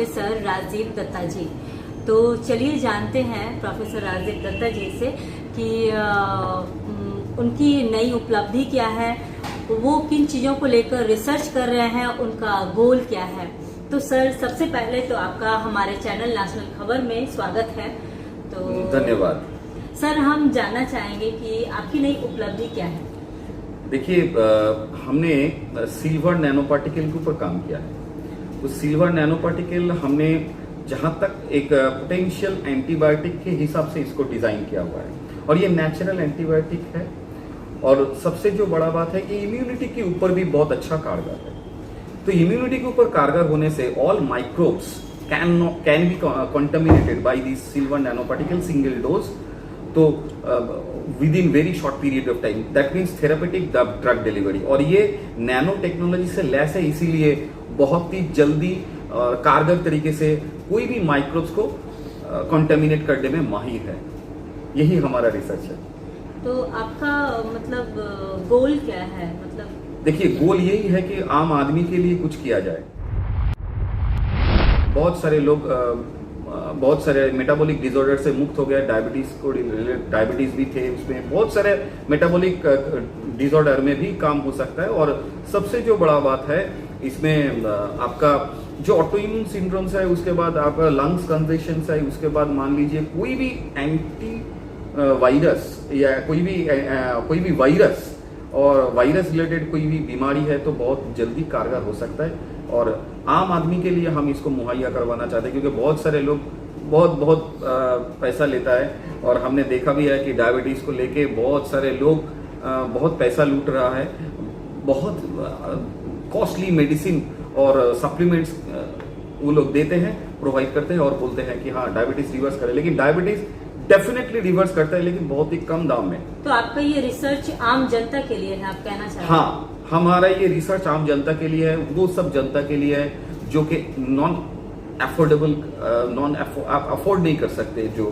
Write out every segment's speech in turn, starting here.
Professor Rajiv Dutta जी। तो चलिए जानते हैं प्रोफेसर राजीव दत्ता जी से कि उनकी नई उपलब्धि क्या है, वो किन चीज़ों को लेकर रिसर्च कर रहे हैं, उनका गोल क्या है। तो सर, सबसे पहले तो आपका हमारे चैनल नेशनल खबर में स्वागत है। तो धन्यवाद। सर, हम जानना चाहेंगे कि आपकी नई उपलब्धि क्या है। देखिए, हमने सिल्वर नैनो पार्टिकल के ऊपर काम किया है। उस सिल्वर नैनो पार्टिकल हमने जहां तक एक पोटेंशियल एंटीबायोटिक के हिसाब से इसको डिजाइन किया हुआ है और ये नेचुरल एंटीबायोटिक है। और सबसे जो बड़ा बात है कि इम्यूनिटी के ऊपर भी बहुत अच्छा कारगर है। तो इम्यूनिटी के ऊपर कारगर होने से all microbes can be contaminated by this silver nano particle single dose. तो within very short period of time, that means therapeutic drug delivery. और ये नैनो टेक्नोलॉजी से लैस है, इसीलिए बहुत ही जल्दी और कारगर तरीके से कोई भी माइक्रोब्स को कंटामिनेट करने में माहिर है। यही हमारा रिसर्च है। तो आपका मतलब गोल क्या है? मतलब देखिए, गोल यही है कि आम आदमी के लिए कुछ किया जाए। बहुत सारे लोग बहुत सारे मेटाबॉलिक डिसऑर्डर से मुक्त हो गए। डायबिटीज भी थे, उसमें बहुत सारे मेटाबॉलिक डिसऑर्डर में भी काम हो सकता है। और सबसे जो बड़ा बात है इसमें, आपका जो ऑटोइम्यून सिंड्रोम्स है, उसके बाद आपका लंग्स कंजेशन है, उसके बाद मान लीजिए कोई भी एंटी वायरस या कोई भी वायरस और वायरस रिलेटेड कोई भी बीमारी है तो बहुत जल्दी कारगर हो सकता है। और आम आदमी के लिए हम इसको मुहैया करवाना चाहते हैं, क्योंकि बहुत सारे लोग बहुत पैसा लेता है। और हमने देखा भी है कि डायबिटीज को लेके बहुत सारे लोग बहुत पैसा लूट रहा है। बहुत कॉस्टली मेडिसिन और सप्लीमेंट्स वो लोग देते हैं, प्रोवाइड करते हैं और बोलते हैं कि हाँ डायबिटीज रिवर्स करे, लेकिन डायबिटीज डेफिनेटली रिवर्स करता है, लेकिन बहुत ही कम दाम में। तो आपका ये रिसर्च आम जनता के लिए है, आप कहना चाहते हैं? हाँ, हमारा ये रिसर्च आम जनता के लिए है, वो सब जनता के लिए है जो कि आप अफोर्ड नहीं कर सकते, जो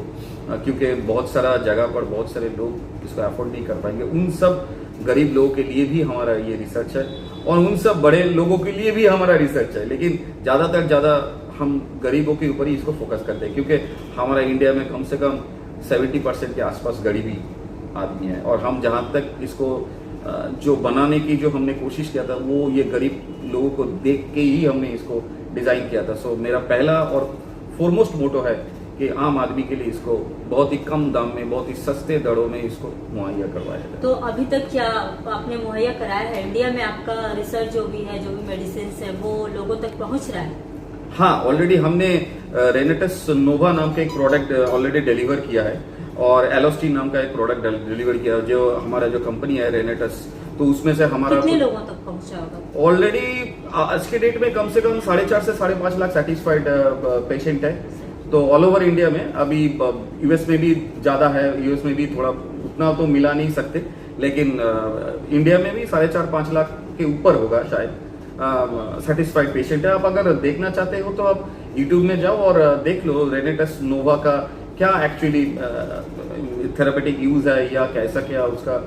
क्योंकि बहुत सारा जगह पर बहुत सारे लोग इसको अफोर्ड नहीं कर पाएंगे। उन सब गरीब लोगों के लिए भी हमारा ये रिसर्च है और उन सब बड़े लोगों के लिए भी हमारा रिसर्च है। लेकिन ज्यादा हम गरीबों के ऊपर ही इसको फोकस करते हैं, क्योंकि हमारा इंडिया में कम से कम 70% के आसपास गरीबी आदमी है। और हम जहां तक इसको जो बनाने की जो हमने कोशिश किया था, वो ये गरीब लोगों को देख के ही हमने इसको डिजाइन किया था। सो मेरा पहला और फॉरमोस्ट मोटो है कि आम आदमी के लिए इसको बहुत ही कम दाम में, बहुत ही सस्ते दरों में इसको मुहैया करवाया जाए। तो अभी तक क्या आपने मुहैया कराया है? इंडिया में आपका रिसर्च जो भी है, जो भी मेडिसिन है, वो लोगों तक पहुंच रहा है? हाँ, ऑलरेडी हमने रेनेटस नोवा नाम का एक प्रोडक्ट ऑलरेडी डिलीवर किया है और एलोस्टीन नाम का एक प्रोडक्ट डिलीवर किया है। जो हमारा जो कंपनी है रेनेटस, तो उसमें से हमारा कितने लोगों तक पहुंचा होगा? ऑलरेडी आज के डेट में कम से कम 4.5 से 5.5 लाख सेटिस्फाइड पेशेंट है। तो ऑल ओवर इंडिया में, अभी यूएस में भी ज्यादा है, यूएस में भी थोड़ा उतना तो मिला नहीं सकते, लेकिन इंडिया में भी 4.5-5 लाख के ऊपर होगा शायद सेटिस्फाइड पेशेंट है। आप अगर देखना चाहते हो तो आप यूट्यूब में जाओ और देख लो रेनेटस नोवा का क्या एक्चुअली थेरापेटिक यूज है या कैसा क्या उसका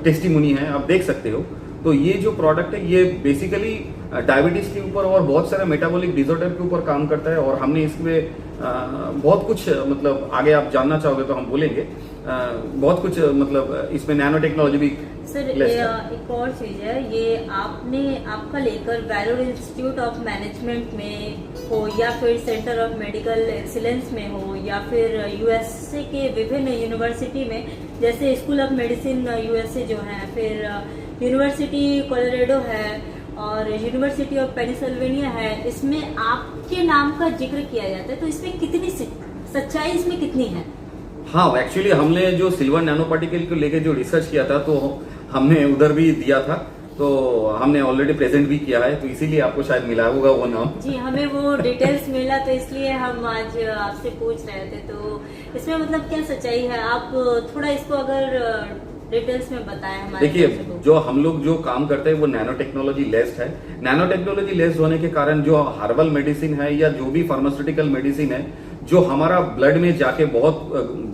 टेस्टिमोनी है, आप देख सकते हो। तो ये जो प्रोडक्ट है ये बेसिकली डायबिटीज के ऊपर और बहुत सारे मेटाबॉलिक डिसऑर्डर के ऊपर काम करता है। और हमने इसमें बहुत कुछ, मतलब आगे आप जानना चाहोगे तो हम बोलेंगे, बहुत कुछ, मतलब इसमें नैनो टेक्नोलॉजी भी। सर, एक और चीज है, ये आपका लेकर वेलोर इंस्टीट्यूट ऑफ मैनेजमेंट में हो या फिर सेंटर ऑफ मेडिकल एक्सीलेंस में हो या फिर यूएसए के विभिन्न यूनिवर्सिटी में, जैसे स्कूल ऑफ मेडिसिन यूएसए जो है, फिर यूनिवर्सिटी कोलोराडो है और यूनिवर्सिटी ऑफ पेनिसिल्वेनिया है, इसमें आपके नाम का जिक्र किया जाता है। तो इसमें कितनी सच्चाई, इसमें कितनी है? हाँ, एक्चुअली हमने जो सिल्वर नैनो पार्टिकल को लेके जो रिसर्च किया था, तो हमने उधर भी दिया था, तो हमने ऑलरेडी प्रेजेंट भी किया है, तो इसीलिए आपको शायद मिला होगा वो नाम। जी, हमें वो डिटेल्स मिला, तो इसलिए हम आज आपसे पूछ रहे थे। तो इसमें मतलब क्या सच्चाई है? आप थोड़ा इसको अगर डिटेल्स में बताएं हमारे। देखिए, जो हम लोग जो काम करते हैं वो नैनो टेक्नोलॉजी लेस्ड है। नैनो टेक्नोलॉजी लेस्ड होने के कारण जो हर्बल मेडिसिन है या जो भी फार्मास्यूटिकल मेडिसिन है, जो हमारा ब्लड में जाके बहुत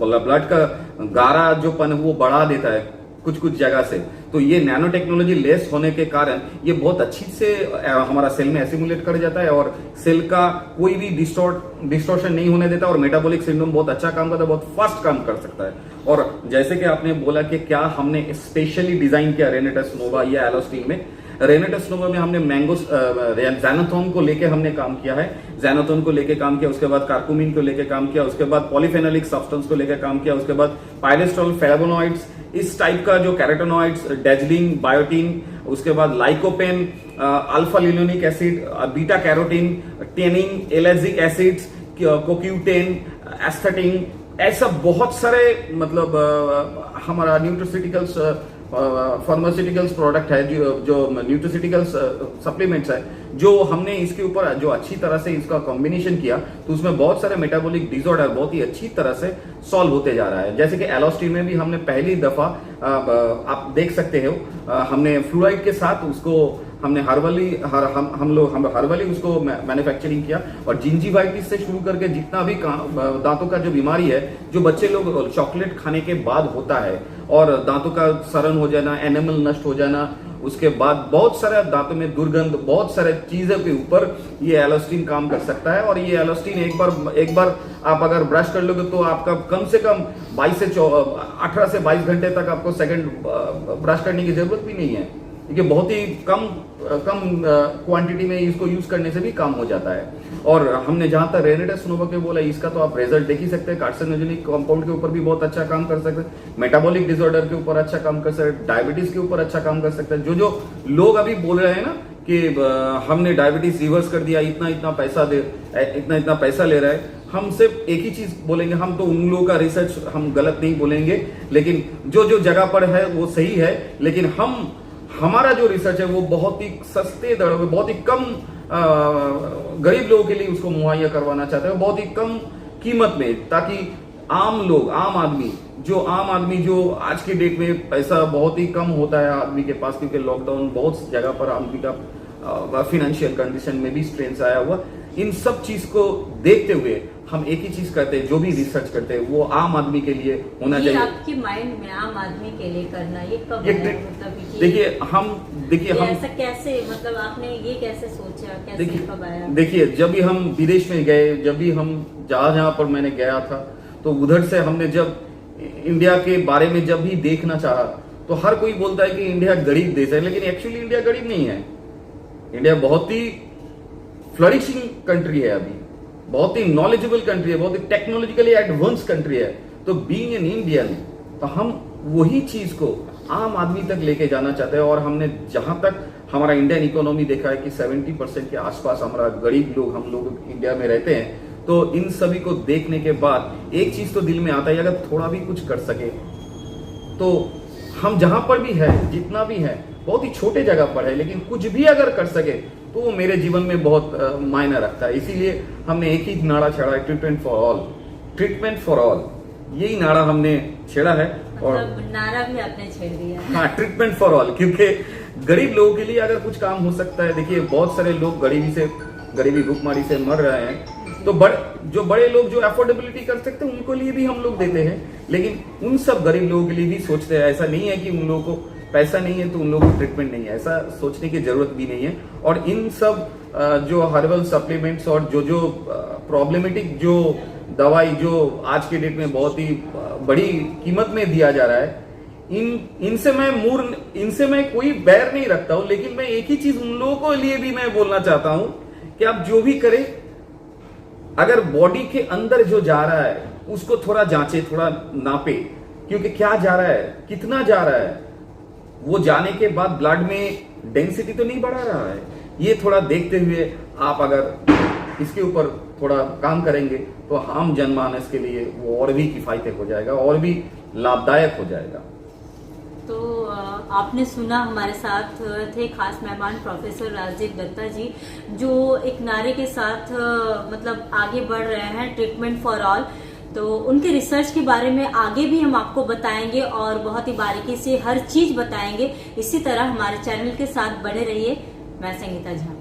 ब्लड का गारा जो पन वो बढ़ा देता है कुछ जगह से, तो ये नैनो टेक्नोलॉजी लेस होने के कारण ये बहुत अच्छी से हमारा सेल में एसिमुलेट कर जाता है और सेल का कोई भी डिस्टॉर्शन नहीं होने देता और मेटाबॉलिक सिंड्रोम बहुत अच्छा काम करता है, बहुत फास्ट काम कर सकता है। और जैसे कि आपने बोला कि क्या हमने स्पेशली डिजाइन किया रेनेटस नोवा या एलोस्टीन में, रेनेटस नोवा में हमने मैंगो ज़ैनाथोन को लेके हमने काम किया है, ज़ैनाथोन को लेके काम किया, उसके बाद कार्कुमिन को लेके काम किया, उसके बाद पॉलीफेनोलिक सब्सटेंस को लेके काम किया, उसके बाद पायरेस्ट्रॉल, फ्लेवोनॉइड्स, इस टाइप का जो कैरोटेनॉइड्स, डेजलिन, बायोटीन, उसके बाद lycopene, alpha linolenic acid, beta carotene, tannin, ellagic acids, कोक्यूटेन, एस्थेटिन, ऐसा बहुत सारे मतलब हमारा न्यूट्रोसिटिकल्स फार्मास्यूटिकल्स प्रोडक्ट है जो न्यूट्रोसिटिकल्स सप्लीमेंट्स है, जो हमने इसके ऊपर जो अच्छी तरह से इसका कॉम्बिनेशन किया तो उसमें बहुत सारे मेटाबॉलिक डिसऑर्डर बहुत ही अच्छी तरह से सॉल्व होते जा रहा है। जैसे कि एलोस्टीन में भी हमने पहली दफा आप देख सकते हो हमने फ्लूराइड के साथ उसको हमने हर्बली उसको मैन्युफैक्चरिंग किया और जिंजीवाइटिस से शुरू करके जितना भी दांतों का जो बीमारी है जो बच्चे लोग चॉकलेट खाने के बाद होता है और दांतों का सड़न हो जाना, एनिमल नष्ट हो जाना, उसके बाद बहुत सारे दांतों में दुर्गंध, बहुत सारे चीजों के ऊपर ये एलोस्टीन काम कर सकता है। और ये एलोस्टीन एक बार आप अगर ब्रश कर लोगे तो आपका कम से कम 18 से 22 घंटे तक आपको सेकंड ब्रश करने की जरूरत भी नहीं है, क्योंकि बहुत ही कम क्वांटिटी में इसको यूज करने से भी काम हो जाता है। और हमने जहां तक रेनेटस नोवा के बोला, इसका तो आप रिजल्ट देख ही सकते हैं, कार्सिनोजेनिक कंपाउंड के ऊपर भी बहुत अच्छा काम कर सकते हैं, मेटाबॉलिक डिसऑर्डर के ऊपर अच्छा काम कर सकते हैं, डायबिटीज के ऊपर अच्छा काम कर सकते हैं। जो लोग अभी बोल रहे हैं ना कि हमने डायबिटीज रिवर्स कर दिया, इतना पैसा ले रहा है, हम सिर्फ एक ही चीज बोलेंगे, हम तो उन लोगों का रिसर्च हम गलत नहीं बोलेंगे, लेकिन जो जगह पर है वो सही है, लेकिन हमारा जो रिसर्च है वो बहुत ही सस्ते दरों में, बहुत ही कम गरीब लोगों के लिए उसको मुहैया करवाना चाहते हैं, बहुत ही कम कीमत में, ताकि आम आदमी जो आज के डेट में पैसा बहुत ही कम होता है आदमी के पास, क्योंकि लॉकडाउन बहुत जगह पर आदमी का फाइनेंशियल कंडीशन में भी स्ट्रेन आया हुआ, इन सब चीज को देखते हुए हम एक ही चीज करते हैं, जो भी रिसर्च करते हैं वो आम आदमी के लिए होना चाहिए। आपके माइंड में आम आदमी के लिए करना ये कब देखिए हम ऐसा कैसे, मतलब आपने ये कैसे सोचा, कैसे कब आया? देखिए जब भी हम विदेश में गए, जब भी हम जहां पर मैंने गया था, तो उधर से हमने जब इंडिया के बारे में जब भी देखना चाहा तो हर कोई बोलता है कि इंडिया गरीब देश है, लेकिन एक्चुअली इंडिया गरीब नहीं है। इंडिया बहुत ही फ्लरिशिंग कंट्री है, अभी बहुत ही नॉलेजेबल कंट्री है, बहुत ही टेक्नोलॉजिकली एडवांस कंट्री है। तो बीइंग एन इंडियन, तो हम वही चीज को आम आदमी तक लेके जाना चाहते हैं। और हमने जहां तक हमारा इंडियन इकोनॉमी देखा है कि 70% के आसपास हमारा गरीब लोग, हम लोग इंडिया में रहते हैं, तो इन सभी को देखने के बाद एक चीज तो दिल में आता है, अगर थोड़ा भी कुछ कर सके तो हम जहां पर भी है, जितना भी है, बहुत ही छोटे जगह पर है, लेकिन कुछ भी अगर कर सके तो वो मेरे जीवन में बहुत मायने रखता है। इसीलिए हमने एक ही नारा छेड़ा है, ट्रीटमेंट फॉर ऑल, यही नारा हमने छेड़ा है। और नारा भी आपने छेड़ दिया। हाँ, ट्रीटमेंट फॉर ऑल, क्योंकि गरीब लोगों के लिए अगर कुछ काम हो सकता है, देखिए बहुत सारे लोग गरीबी भूखमरी से मर रहे हैं, तो जो बड़े लोग जो अफोर्डेबिलिटी कर सकते हैं उनको लिए भी हम लोग देते हैं, लेकिन उन सब गरीब लोगों के लिए भी सोचते हैं। ऐसा नहीं है कि उन लोगों को पैसा नहीं है तो उन लोगों को ट्रीटमेंट नहीं है, ऐसा सोचने की जरूरत भी नहीं है। और इन सब जो हर्बल सप्लीमेंट्स और जो प्रॉब्लमेटिक जो दवाई जो आज के डेट में बहुत ही बड़ी कीमत में दिया जा रहा है, इनसे मैं कोई बैर नहीं रखता हूं, लेकिन मैं एक ही चीज उन लोगों को लिए भी मैं बोलना चाहता हूं कि आप जो भी करें, अगर बॉडी के अंदर जो जा रहा है उसको थोड़ा जांचे, थोड़ा नापे, क्योंकि क्या जा रहा है, कितना जा रहा है, वो जाने के बाद ब्लड में डेंसिटी तो नहीं बढ़ा रहा है, ये थोड़ा देखते हुए आप अगर इसके ऊपर थोड़ा काम करेंगे तो आम जनमानस के लिए वो और भी किफायती हो जाएगा, और भी लाभदायक हो जाएगा। तो आपने सुना, हमारे साथ थे खास मेहमान प्रोफेसर राजीव दत्ता जी, जो एक नारे के साथ मतलब आगे बढ़ रहे हैं, ट्रीटमेंट फॉर ऑल। तो उनके रिसर्च के बारे में आगे भी हम आपको बताएंगे और बहुत ही बारीकी से हर चीज बताएंगे। इसी तरह हमारे चैनल के साथ बने रहिए। मैं संगीता झा।